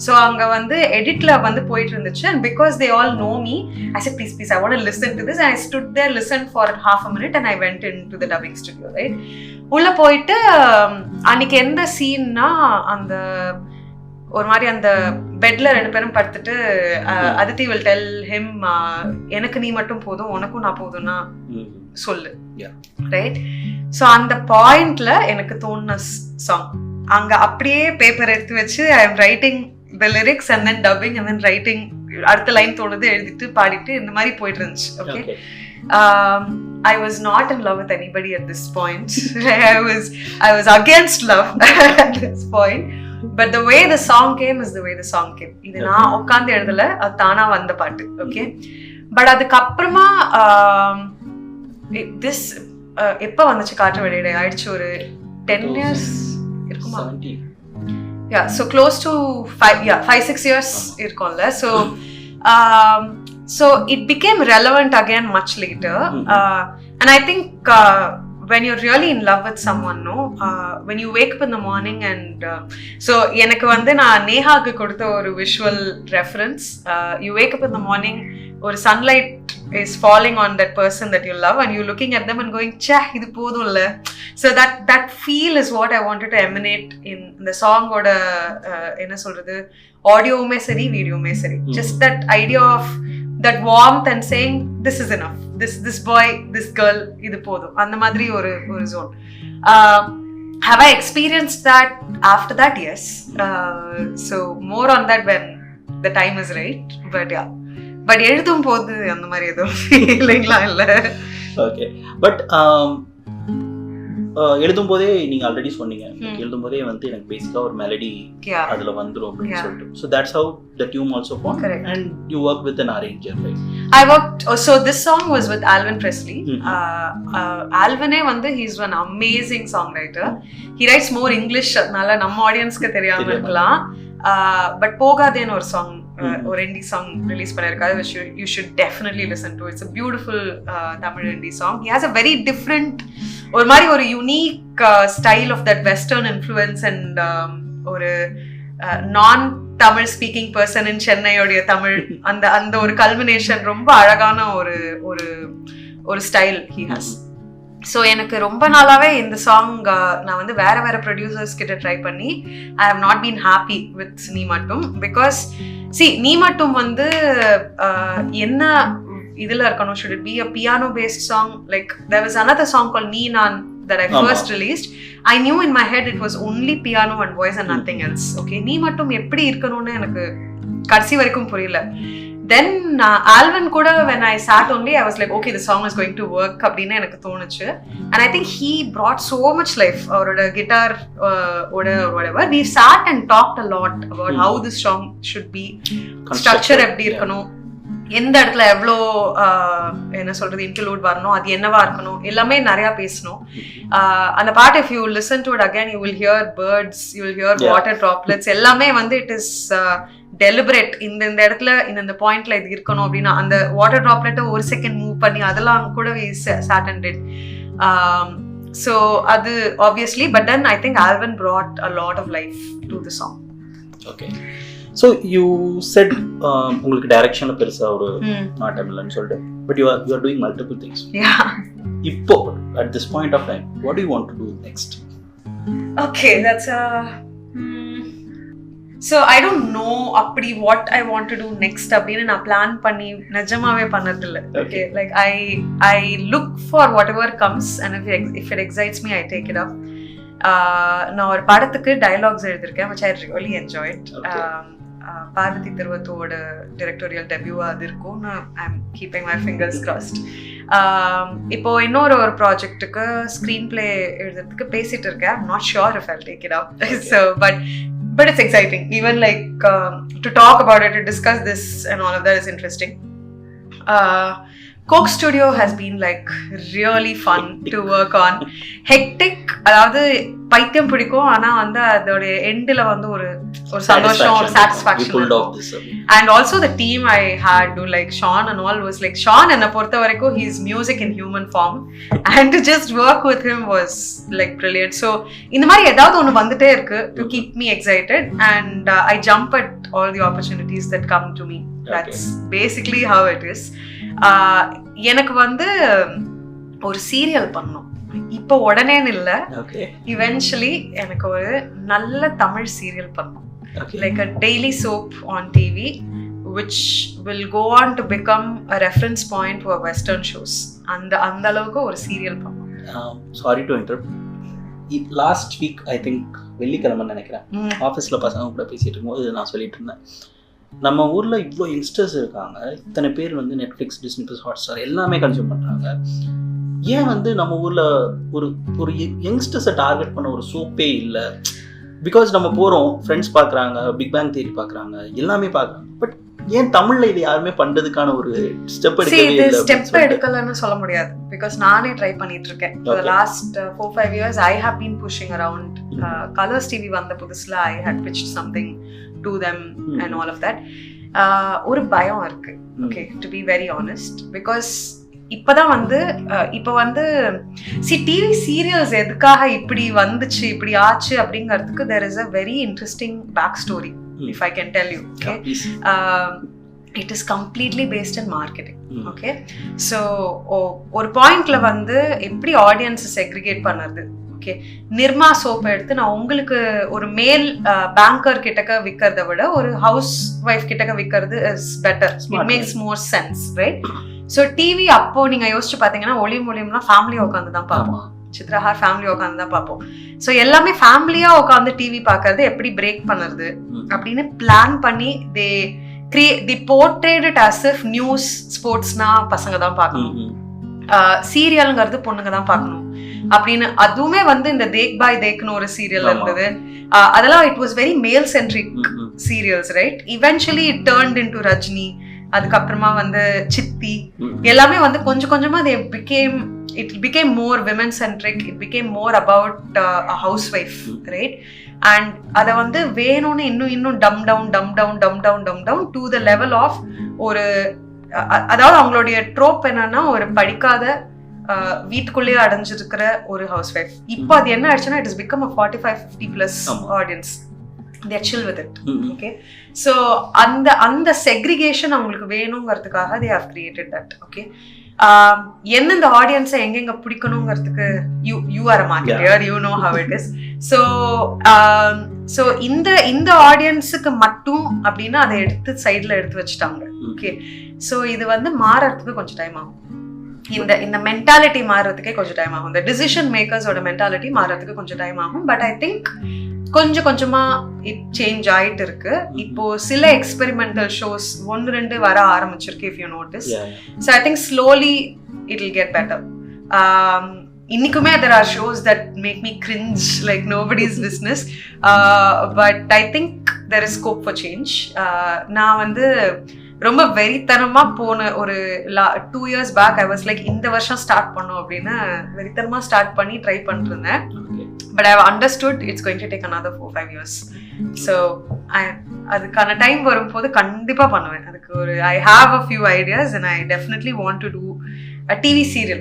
ஸோ அங்க வந்து எடிட்ல வந்து போயிட்டு இருந்துச்சு. And because they all know me, I said please I want to listen to this. I stood there, listen for half a minute and I went into the dubbing studio, right? உள்ள போயிட்டு அன்னைக்கு எந்த சீன்னா, அந்த ஒரு மாதிரி அந்த பெட்ல 2 பேரும் படுத்துட்டு அதித்தி will tell him எனக்கு நீ மட்டும் போதும், உனக்கும் நான் போதும்னா சொல்லு, ரைட்? ஸோ அந்த பாயிண்ட்ல எனக்கு தோணுன சாங், அங்க அப்படியே பேப்பர் எடுத்து வச்சு I am writing the lyrics and then dubbing and then writing, அடுத்த லைன் தோணுது எழுதிட்டு பாடிட்டு இந்த மாதிரி போயிட்டு இருந்துச்சு. Okay. I was not in love with anybody at this point. I was against love at this point. But the way the song came is the way the song came. இது நான் உட்கார்ந்து எழுதல, அது தானா வந்த பாட்டு. ஓகே. பட் அதுக்கு அப்புறமா this எப்ப வந்துச்சு காற்று வெளியிட? ஆயிடுச்சு ஒரு 10 years இருக்குமா? Yeah, so close to 5-6 years இருக்கும்ல. So it became relevant again much later. And I think when you're really in love with someone, no, when you wake up in the morning and so எனக்கு வந்து நான் நேஹாக்கு கொடுத்த ஒரு visual reference, you wake up in the morning, ஒரு sunlight is falling on that person that you love and you're looking at them and going, "Cha, idu podulla." So that feel is what I wanted to emanate in the song oda enna solradhu audio me sari video me sari, just that idea of that warmth and saying this is enough, this boy, this girl, idu podum, andha madri oru zone. Have I experienced that after that? Yes. So more on that when the time is right. But yeah, but எழுதும் போது அந்த மாதிரி எதுவும் ஃபீலிங்லாம் இல்லை. ஓகே, பட் எழுதும் போதே நீங்க ஆல்ரெடி சொன்னீங்க, எழுதும் போதே வந்து எனக்கு பேசிக்கா ஒரு மெலடி அதுல வந்துரும் அப்படின்னு சொல்லிட்டு. So that's how the tune also formed. And you work with an arranger, right? I worked, so this song was with Alvin Presley. Alvin வந்து he's an amazing songwriter. He writes more English, அதனால நம்ம ஆடியன்ஸ்க்கு தெரியாம இருக்கலாம். பட் போகாதேன்னு ஒரு சாங், ஒரு indie song ரிலீஸ் பண்ணிருக்காரு, which you should definitely listen to. It's a beautiful Tamil indie song. He has a very different, ஒரு மாதிரி ஒரு unique style of that western influence and ஒரு non Tamil speaking person in Chennai உடைய தமிழ் அந்த ஒரு கல்மினேஷன் ரொம்ப அழகான ஒரு ஸ்டைல் he has. ஸோ எனக்கு ரொம்ப நாளாவே இந்த சாங் நான் வந்து வேற ப்ரொடியூசர்ஸ் கிட்ட ட்ரை பண்ணி I have not been happy with நீ மட்டும். பிகாஸ் நீ மட்டும் வந்து என்ன இதுல இருக்கணும், should it be a piano based song? Like there was another song called Nee Naan that I first released. I knew in my head it was only piano and voice and nothing else. Okay, நீ மட்டும் எப்படி இருக்கணும்னு எனக்கு கடைசி வரைக்கும் புரியல. Then Alvin kuda, when I sat only, I was like, okay, the song is going to work அப்படினு எனக்கு தோணுச்சு. And I think he brought so much life, அவரோட guitar or whatever. We sat and talked a lot about how this song should be, structure எப்படி இருக்கணும், எந்த இடத்துல எவ்வளோ என்ன சொல்றது இன்க்ளூட் வரணும், அது என்னவா இருக்கணும், எல்லாமே நிறைய பேசணும். அந்த பாட்டு if you listen to it again, you will hear birds, you will hear water droplets, எல்லாமே வந்து it is deliberate. இந்த இடத்துல இந்த பாயிண்ட்ல இது இருக்கணும் அப்படின்னா அந்த வாட்டர் ட்ராப்லெட்டை ஒரு செகண்ட் மூவ் பண்ணி அதெல்லாம் கூட we sat and did. So அது obviously, but then I think Alvin brought a lot of life to the song. Okay. So you said உங்களுக்கு டைரக்ஷன்ல பெருசா ஒரு நாட்டம் இல்லைன்னு சொல்லிட்டு, but you are doing multiple things. Yeah. இப்போ at this point of time, what do you want to do next? Okay, that's a so I don't know அப்படி what I want to do next அப்படின்னு நான் பிளான் பண்ணி நிஜமாவே பண்ணதில்லை. Okay, like I look for whatever comes and if it excites me, I take it up. நான் ஒரு படத்துக்கு டயலாக்ஸ் எழுதியிருக்கேன், which I really enjoyed. Parvathy திருவத்தோட டிரெக்டோரியல் டெபியூ அது இருக்கும். I am keeping my fingers crossed. இப்போ இன்னொரு ப்ராஜெக்ட்டுக்கு ஸ்க்ரீன் பிளே எழுதுறதுக்கு பேசிட்டு இருக்கேன். I'm not sure if I'll take it up. So but it's exciting. Even like to talk about it, to discuss this and all of that is interesting. Coke Studio has been like really fun to work on. Hectic, அதாவது பைத்தியம் பிடிக்கும், ஆனா வந்து அதோட எண்டில் வந்து ஒரு சந்தோஷம், ஒரு satisfaction. And also the team I had to like Sean and all was like, Sean என்னை பொறுத்த வரைக்கும் he's music in human form and to just work with him was like brilliant. So இந்த மாதிரி ஏதாவது ஒன்று வந்துட்டே இருக்கு to keep me excited and I jump at all the opportunities that come to me. That's basically how it is. எனக்கு வந்து ஒரு சீரியல் பண்ணணும் இப்போ உடனேன்னு இல்லை, இவென்ச்சுவலி எனக்கு ஒரு நல்ல தமிழ் சீரியல் பண்ணணும். Like a daily soap on TV which will go on to become a reference point for western shows. அந்த அளவுக்கு ஒரு சீரியல் பண்ணணும். Sorry to interrupt. Last week I think வெள்ளிக்கிழமை நினைக்கிறேன், ஆஃபீஸில் பசங்க கூட பேசிட்டு இருக்கும்போது நான் சொல்லிட்டு இருந்தேன், நம்ம ஊரில் இவ்வளோ யங்ஸ்டர்ஸ் இருக்காங்க, இத்தனை பேர் வந்து நெட்ஃப்ளிக்ஸ், டிஸ்னி ப்ளஸ், ஹாட்ஸ்டார் எல்லாமே கன்சியூம் பண்ணுறாங்க. ஏன் வந்து நம்ம ஊரில் ஒரு யங்ஸ்டர்ஸை டார்கெட் பண்ண ஒரு சோப்பே இல்லை? பிகாஸ் நம்ம போகிறோம், ஃப்ரெண்ட்ஸ் பார்க்குறாங்க, பிக் பேங் தியரி பார்க்குறாங்க, எல்லாமே பார்க்குறாங்க. பட் ஏன் தமிழில் இது யாருமே பண்ணுறதுக்கான ஒரு ஸ்டெப் எடுக்கலன்னு சொல்ல முடியாது. பிகாஸ் நானே ட்ரை பண்ணிட்டு இருக்கேன். For the last 4-5 years I have been pushing around. Colors TV வந்த புதுசுல I had pitched something to them and all of that. ஒரு பயம் இருக்கு, okay, to be very honest, because இப்பதான் வந்து இப்போ வந்து டிவி சீரியல்ஸ் எதுக்காக இப்படி வந்துச்சு, இப்படி ஆச்சு அப்படிங்கிறதுக்கு there is a very interesting back story if I can tell you. Okay, it is completely based in marketing. Okay, so ஒரு பாயிண்ட்ல வந்து எப்படி ஆடியன்ஸை செக்ரிகேட் பண்ணுறது. ஓகே, நிர்மா சோப் எடுத்து நான் உங்களுக்கு ஒரு மேல் பேங்கர் கிட்டக்க விற்கிறத விட ஒரு ஹவுஸ் ஒய்ஃப் கிட்டக்க விற்கிறது is better. It makes more sense, right? So TV அப்போ நீங்க யோசிச்சு பாத்தீங்கன்னா ஒளி மூலியம்லாம் ஃபேமிலியா உட்காந்து தான் பார்ப்போம். சித்ரஹார் ஃபேமிலியா உட்காந்து தான் பார்ப்போம். ஸோ எல்லாமே ஃபேமிலியா உட்காந்து டிவி பார்க்கறது எப்படி பிரேக் பண்ணுறது அப்படின்னு பிளான் பண்ணி the portrayed it as if news ஸ்போர்ட்ஸ்னா பசங்க தான் பார்க்கணும், சீரியல்ங்கிறது பொண்ணுங்க தான் பார்க்கணும் அப்படின்னு. அதுவுமே வந்து இந்த தேக் பாய் தேக்னு ஒரு சீரியல் இருந்தது. அதெல்லாம் இட் வாஸ் வெரி மேல் centric serials, right? Eventually it turned into Rajini, அதுக்கப்புறமா வந்து சித்தி, எல்லாமே வந்து கொஞ்சம் கொஞ்சமா it became more women centric, it became more about a housewife, right? And அத வந்து வேணும்னு இன்னும் dumb down to the level of ஒரு அதாவது அவங்களுடைய ட்ரோப் என்னன்னா ஒரு படிக்காத வீட்டுக்குள்ளேயே அடைஞ்சிருக்கிற ஒரு ஹவுஸ் ஒய்ஃப். இப்போ அது என்ன ஆயிடுச்சுன்னா it is become a 45-50+ audience. they chill with it. Okay, so அந்த segregation அவங்களுக்கு வேணுங்கிறதுக்காக they have created that. Okay, என்ன இந்த ஆடியன்ஸை எங்கெங்க பிடிக்கணுங்கிறதுக்கு you are a marketer, you know how it is. so இந்த ஆடியன்ஸுக்கு மட்டும் அப்படின்னா அதை எடுத்து சைட்ல எடுத்து வச்சுட்டாங்க. ஓகே, ஸோ இது வந்து மாறறதுக்கு கொஞ்சம் டைம் ஆகும். இந்த மென்டாலிட்டி மாறுறதுக்கே கொஞ்சம் டைம் ஆகும். இந்த டிசிஷன் மேக்கர்ஸோட மென்டாலிட்டி மாறுறதுக்கு கொஞ்சம் டைம் ஆகும். பட் ஐ திங்க் கொஞ்சம் கொஞ்சமா இட் சேஞ்ச் ஆயிட்டு இருக்கு. இப்போ சில எக்ஸ்பெரிமெண்டல் ஷோஸ் 1-2 வர ஆரம்பிச்சிருக்கு, if you notice. So I think slowly it will get better. இன்னைக்குமே there are shows that make me cringe like nobody's business, but I think there is scope for change. நான் வந்து ரொம்ப வெறித்தனமா போன ஒரு 2 years back I was like இந்த வருஷம் ஸ்டார்ட் பண்ணோம் அப்படின்னு வெறித்தனமா ஸ்டார்ட் பண்ணி ட்ரை பண்ணிட்டு இருந்தேன். But I have understood it's going to take another 4-5 years. So அதுக்கான டைம் வரும்போது கண்டிப்பா பண்ணுவேன். அதுக்கு ஒரு I have a few ideas and I definitely want to do a TV serial.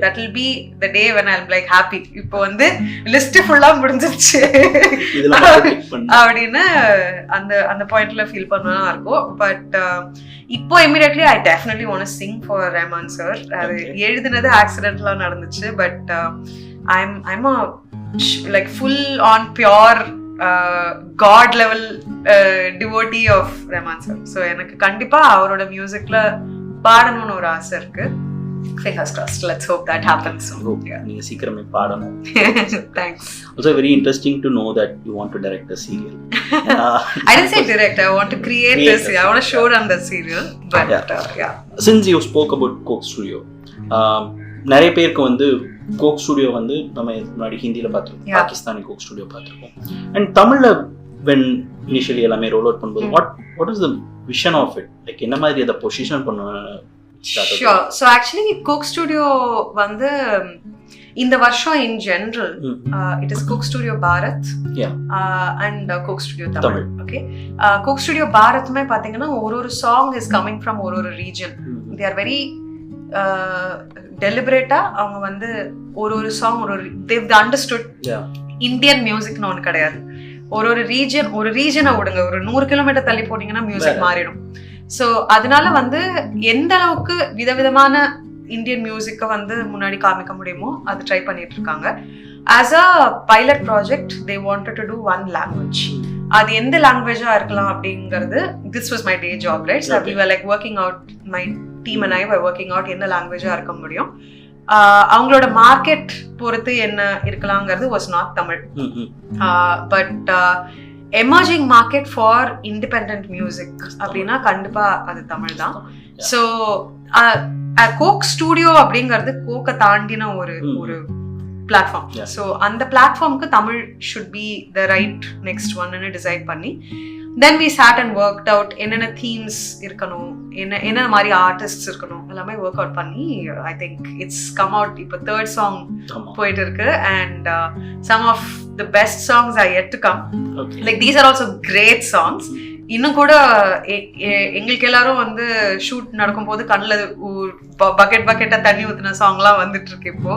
that will be the day when I'm like happy. இப்போ வந்து லிஸ்ட் ஃபுல்லா முடிஞ்சிருச்சு அப்படின்னு அந்த பாயிண்ட்ல ஃபீல் பண்ணா இருக்கும். பட் இப்போ immediately I definitely want to sing for Rahman sir. அது எழுதினது ஆக்சிடென்ட்ல நடந்துச்சு. But I'm a like full on pure god level devotee of Rahman sir. So எனக்கு கண்டிப்பா அவரோட மியூசிக்ல பாடணும்னு ஒரு ஆசை இருக்கு. Fingers crossed. Let's hope that happens soon. நீங்க சீக்கிரமே பாடணும். Thanks. Also very interesting to know that you want to direct a serial. I didn't say direct. I want to create this. I want to show run the serial. But yeah. Since you spoke about Coke Studio, நிறைய பேருக்கு வந்து கோக் ஸ்டுடியோ வந்து நம்ம முன்னாடி ஹிந்தியில் பார்த்துருக்கோம், பாகிஸ்தானி கோக் ஸ்டுடியோ பார்த்துருக்கோம். அண்ட் தமிழில் வென் இனிஷியலி எல்லாமே ரோல் அவுட் பண்ணும்போது what is the vision of it? Like என்ன மாதிரி அதை பொசிஷன் பண்ணுவேன்? Sure. So actually Coke Studio வந்து இந்த வருஷம் in general it is Coke Studio Bharat and Coke Studio Tamil. Okay, Coke Studio Bharat மே பாத்தீங்கன்னா ஒரு song is coming from ஒரு region. They are very deliberate-ஆ அவங்க வந்து ஒரு song they've understood Indian music னு ஒன்று கிடையாது. ஒரு ரீஜனை விடுங்க, ஒரு 100 கிலோமீட்டர் தள்ளி போனீங்கன்னா மியூசிக் மாறிடும். ஸோ அதனால வந்து எந்த அளவுக்கு விதவிதமான இந்தியன் மியூசிக்கை வந்து முன்னாடி காமிக்க முடியுமோ அது ட்ரை பண்ணிட்டு இருக்காங்க. As a pilot project they wanted to do one language. அது எந்த லாங்குவேஜா இருக்கலாம் அப்படிங்கிறது this was my day job, right? So we were like working out, my team and I were working out என்ன லாங்குவேஜா இருக்க முடியும். அவங்களோட மார்க்கெட் பொறுத்து என்ன இருக்கலாங்கிறது was not Tamil. But emerging market for independent music அப்படின்னா கண்டிப்பா அது தமிழ் தான். ஸோ கோக் ஸ்டுடியோ அப்படிங்கிறது கோக்கை தாண்டின ஒரு பிளாட்ஃபார்ம். ஸோ அந்த பிளாட்ஃபார்முக்கு Tamil should be the right next ஒன்னு டிசைட் பண்ணி then we sat and worked out என்னென்ன தீம்ஸ் இருக்கணும், என்ன மாதிரி ஆர்டிஸ்ட்ஸ் இருக்கணும், எல்லாமே ஒர்க் அவுட் பண்ணி I think it's come out. இப்போ 3rd song போயிட்டு இருக்கு and some of the best songs are yet to come. Like these are also great songs. இன்னும் கூட எங்களுக்கு எல்லாரும் வந்து ஷூட் நடக்கும்போது கண்ணில் பக்கெட்டா தண்ணி ஊற்றின சாங்லாம் வந்துட்டு இருக்கு இப்போ.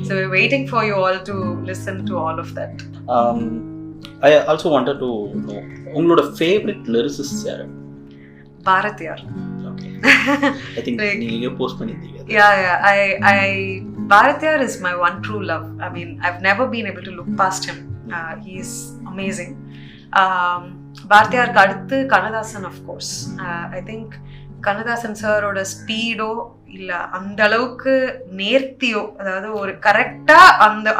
So waiting for you all to listen to all of that. I also wanted to know உங்களோட ஃபேவரட் லிரிசிஸ்ட் யாரு? பாரதியார். ஐ திங்க் நீங்க போஸ்ட் பண்ணிருந்தீங்க. Bharatiyar is my one true love. I mean, I've never been able to look past him. He is amazing. பாரதியாருக்கு அடுத்து Kannadasan of course. I think Kannadasan சாரோட ஸ்பீடோ இல்ல அந்த அளவுக்கு நேர்த்தியோ, அதாவது ஒரு கரெக்டா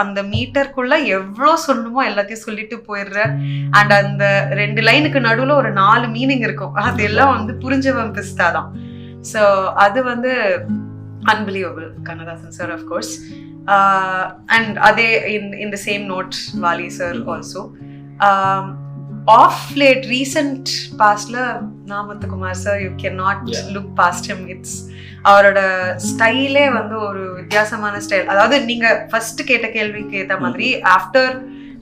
அந்த மீட்டருக்குள்ள எவ்வளோ சொல்லணுமோ எல்லாத்தையும் சொல்லிட்டு போயிடுற, அண்ட் அந்த 2 லைனுக்கு நடுவுல ஒரு 4 மீனிங் இருக்கும், அதெல்லாம் வந்து புரிஞ்சவன் பிஸ்தா தான். ஸோ அது வந்து unbelievable Kannadasan sir of course. And அதே in the same note Vaali sir also. Off late recent pastல Namuthukumar sir, you cannot look past him. It's அவரோட ஸ்டைலே வந்து ஒரு வித்தியாசமான ஸ்டைல். அதாவது நீங்க ஃபர்ஸ்ட் கேட்ட கேள்விக்கு ஏத்த மாதிரி, after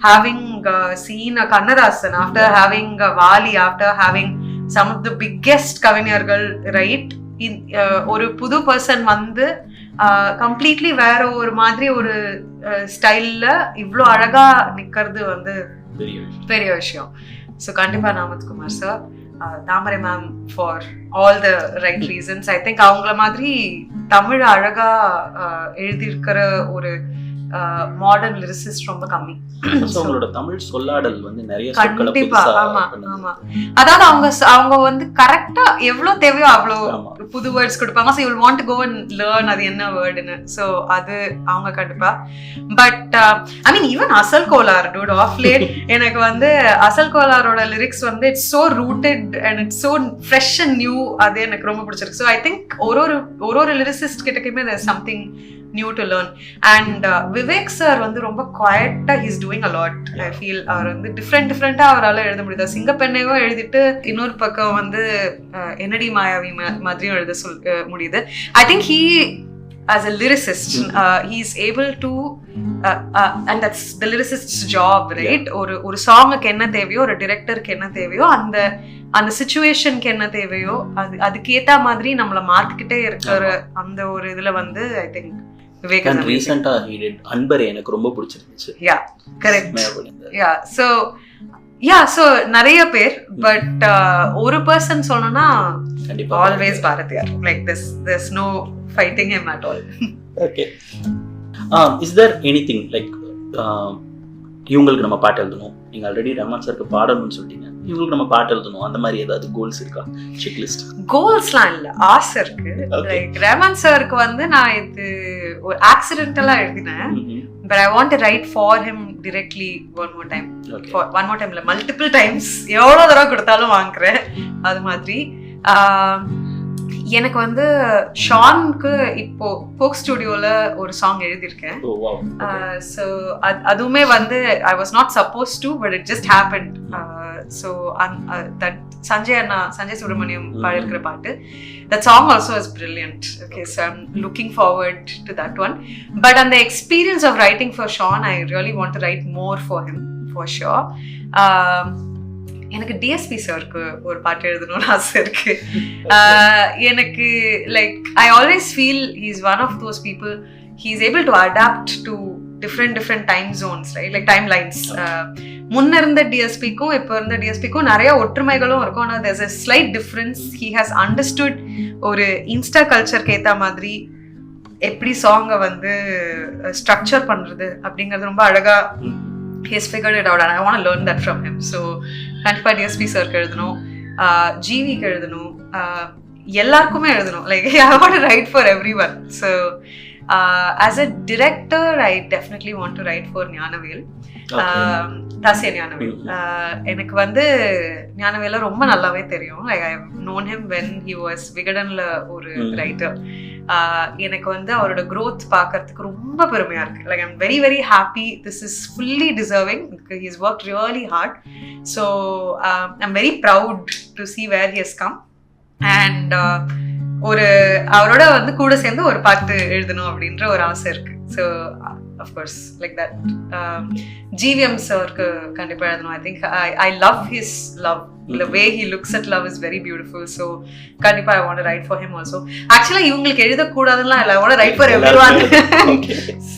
having seen a Kannadasan, after having a Vali, after having some of the biggest கவிஞர்கள், ரைட், ஒரு புது பர்சன் வந்து கம்ப்ளீட்லி வேற ஒரு மாதிரி ஒரு ஸ்டைல்ல இவ்வளோ அழகா நிக்கிறது வந்து பெரிய விஷயம். ஸோ கண்டிப்பா Namuthukumar sir, Thamarai ma'am for all the right reasons. I think அவங்கள மாதிரி தமிழ் அழகா எழுதியிருக்கிற ஒரு மாடர்ன் லிரிசிஸ்ட் ரொம்ப கம்மி. அவங்களோட தமிழ் சொல்லாடல் வந்து நிறைய கண்டிப்பா. ஆமா ஆமா, அதாவது அவங்க வந்து கரெக்டா எவ்வளவு தேவையோ அவ்வளவு புது வேர்ட்ஸ் கொடுப்பாங்க. So you will want to go and learn அது என்ன வேர்டுன்னு. ஸோ அது அவங்க கண்டிப்பா. பட் ஐ மீன் ஈவன் அசல் கோலார் டூட் ஆஃப் லேட், எனக்கு வந்து அசல் கோலாரோட லிரிக்ஸ் வந்து it's so rooted and it's so fresh and new. அது எனக்கு ரொம்ப பிடிச்சிருக்கு. ஸோ ஐ திங்க் ஒரு லிரிசிஸ்ட் கிட்டக்குமே there is something new to learn. And Vivek sir வந்து ரொம்ப குவைட்டா he's doing a lot. I feel அவர் வந்து டிஃப்ரெண்டா அவரால் எழுத முடியுது. சிங்கப்பெண்ணையோ எழுதிட்டு இன்னொரு பக்கம் வந்து என்னடி மாயாவி மாதிரியும் எழுத முடியுது. I think he as a lyricist he's able to and that's the lyricist's job, right? ஒரு சாங்குக்கு என்ன தேவையோ, ஒரு டைரக்டருக்கு என்ன தேவையோ, அந்த சிச்சுவேஷனுக்கு என்ன தேவையோ அதுக்கேத்த மாதிரி நம்மள மாத்திக்கிட்டே இருக்கிற அந்த ஒரு இதுல வந்து I think Vivek and recently he did அன்பரே எனக்கு ரொம்ப பிடிச்சிருந்துச்சு. yeah correct so நிறைய பேர், பட் ஒரு பர்சன் சொல்லணும்னா கண்டிப்பா always Bharathiyar. like there's no fighting him at all. okay is there anything like இவங்களுக்கு நம்ம பாட்டு எழுதணும், நீங்க ஆல்ரெடி ரஹ்மான் சாருக்கு பாடணும்னு சொல்லிட்டீங்க, இவங்களுக்கு நம்ம பாட்டு எழுதணும், அந்த மாதிரி ஏதாவது கோல்ஸ் இருக்கா? செக் லிஸ்ட் கோல்ஸ்லாம் இல்ல, ஆசை இருக்கு. லைக் ரஹ்மான் சாருக்கு வந்து நான் இது ஒரு ஆக்சிடென்டலா எழுதினேன், but I want to write for him directly one more time. For one more time இல்ல, multiple times, எவ்வளவு தடவை கொடுத்தாலும் வாங்குறேன். அது மாதிரி எனக்கு வந்து ஷானுக்கு இப்போ ஃபோக் ஸ்டுடியோல ஒரு சாங் எழுதியிருக்கேன். ஸோ அதுவுமே வந்து I was not suppose to, but it just happened. So that Sanjay Subramaniam பாடியிருக்கிற பாட்டு, that song also is brilliant. Okay, so I'm looking forward to that one. But on the experience of writing for Sean, I really want to write more for him for sure. எனக்கு டிஎஸ்பி சாருக்கு ஒரு பாட்டு எழுதணும்னு ஆசை இருக்கு. எனக்கு like I always feel he is one of those people, he is able to adapt to different time zones, right, like time lines. முன்ன இருந்த டிஎஸ்பிக்கும் இப்போ இருந்த டிஎஸ்பிக்கும் நிறைய ஒற்றுமைகளும் இருக்கும், ஆனால் there's a slight difference. He has understood ஒரு இன்ஸ்டா கல்ச்சருக்கு ஏற்ற மாதிரி எப்படி சாங்கை வந்து ஸ்ட்ரக்சர் பண்றது அப்படிங்கிறது ரொம்ப அழகா he's figured it out, and I want to learn that from him. So கண்டிப்பா டிஎஸ்பி சாருக்கு எழுதணும், ஜிவிக்கு எழுதணும், எல்லாருக்குமே எழுதணும். Like I want to write for everyone. So as a director I definitely want to write for Gnanavel. தாசிய ஞானவேல் எனக்கு வந்து ஞானவேல ரொம்ப நல்லாவே தெரியும். Like I have known him when he was விகடன்ல ஒரு ரைட்டர். எனக்கு வந்து அவரோட growth பார்க்கறதுக்கு ரொம்ப பெருமையா இருக்கு. Like I'm very very happy. This is fully deserving. He is worked really heart. So I'm very proud to see where he has come. And ஒரு அவரோட வந்து கூட சேர்ந்து ஒரு பாட்டு எழுதணும் அப்படின்ற ஒரு ஆசை இருக்கு. So of course like that. GVM சாருக்கு கண்டிப்பா எழுதணும். I think I love his love. The way he looks at love is very beautiful. So கண்டிப்பா I want to write for him also. Actually இவங்களுக்கு எழுத கூடாதுன்னா இல்ல, I want to write for everyone.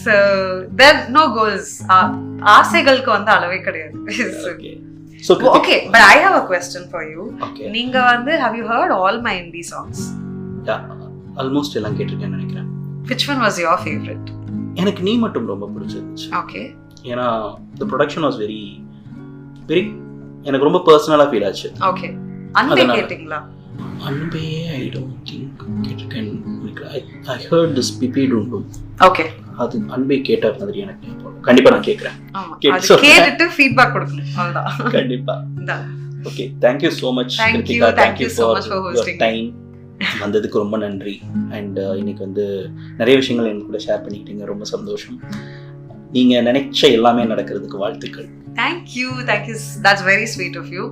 So there are no goals. ஆசைகளுக்கு வந்து அளவே கிடையாது. Okay, but I have a question for you. நீங்க வந்து have you heard all my indie songs? Almost எல்லாம் கேட்டிருக்கேன்னு நினைக்கிறேன். Which one was your favorite? எனக்கு நீ மட்டும் ரொம்ப பிடிச்சிருந்துச்சு. Okay. ஏன்னா the production was very very எனக்கு ரொம்ப பர்சனலாக ஃபீல் ஆச்சு. Okay. அன்பே கேட்டிங்களா? அன்பே ஐ டோன்ட் திங்க் கேட்டிருக்கேன். ஐ ஹர்ட் திஸ் பிபி டூண்டும். Okay. அது அன்பே கேட்ட மாதிரி எனக்கு கண்டிப்பாக நான் கேட்குறேன். கேட்டுட்டு ஃபீட்பேக் கொடுக்கணும் அவ்வளோதான். கண்டிப்பாக. Okay, thank you so much Kiruthika. Thank you so much for hosting. Time வந்ததுக்கு ரொம்ப நன்றி. அண்ட் இன்னைக்கு வந்து நிறைய விஷயங்கள் எனக்கு கூட ஷேர் பண்ணிக்கிட்டீங்க, ரொம்ப சந்தோஷம். நீங்கள் நினைச்ச எல்லாமே நடக்கிறதுக்கு வாழ்த்துக்கள். Thank you. That's very sweet of you.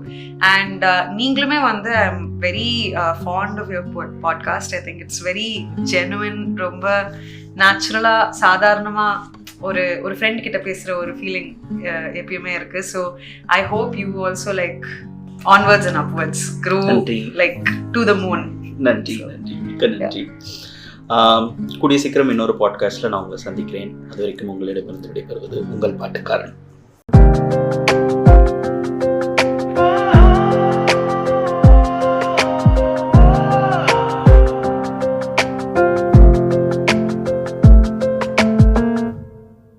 And நீங்களுமே வந்து I'm very fond of your podcast. I think it's very genuine, ரொம்ப நேச்சுரலாக சாதாரணமாக ஒரு ஃப்ரெண்ட் கிட்ட பேசுகிற ஒரு ஃபீலிங் எப்பயுமே இருக்கு. So I hope you also like onwards and upwards grow like to the moon. நன்றி. மிக்க நன்றி. கூடிய சீக்கிரம் இன்னொரு பாட்காஸ்ட்டில் நான் உங்களை சந்திக்கிறேன். அது வரைக்கும் உங்களிடமிருந்து விடைபெறுவது உங்கள் பாட்டுக்காரன்.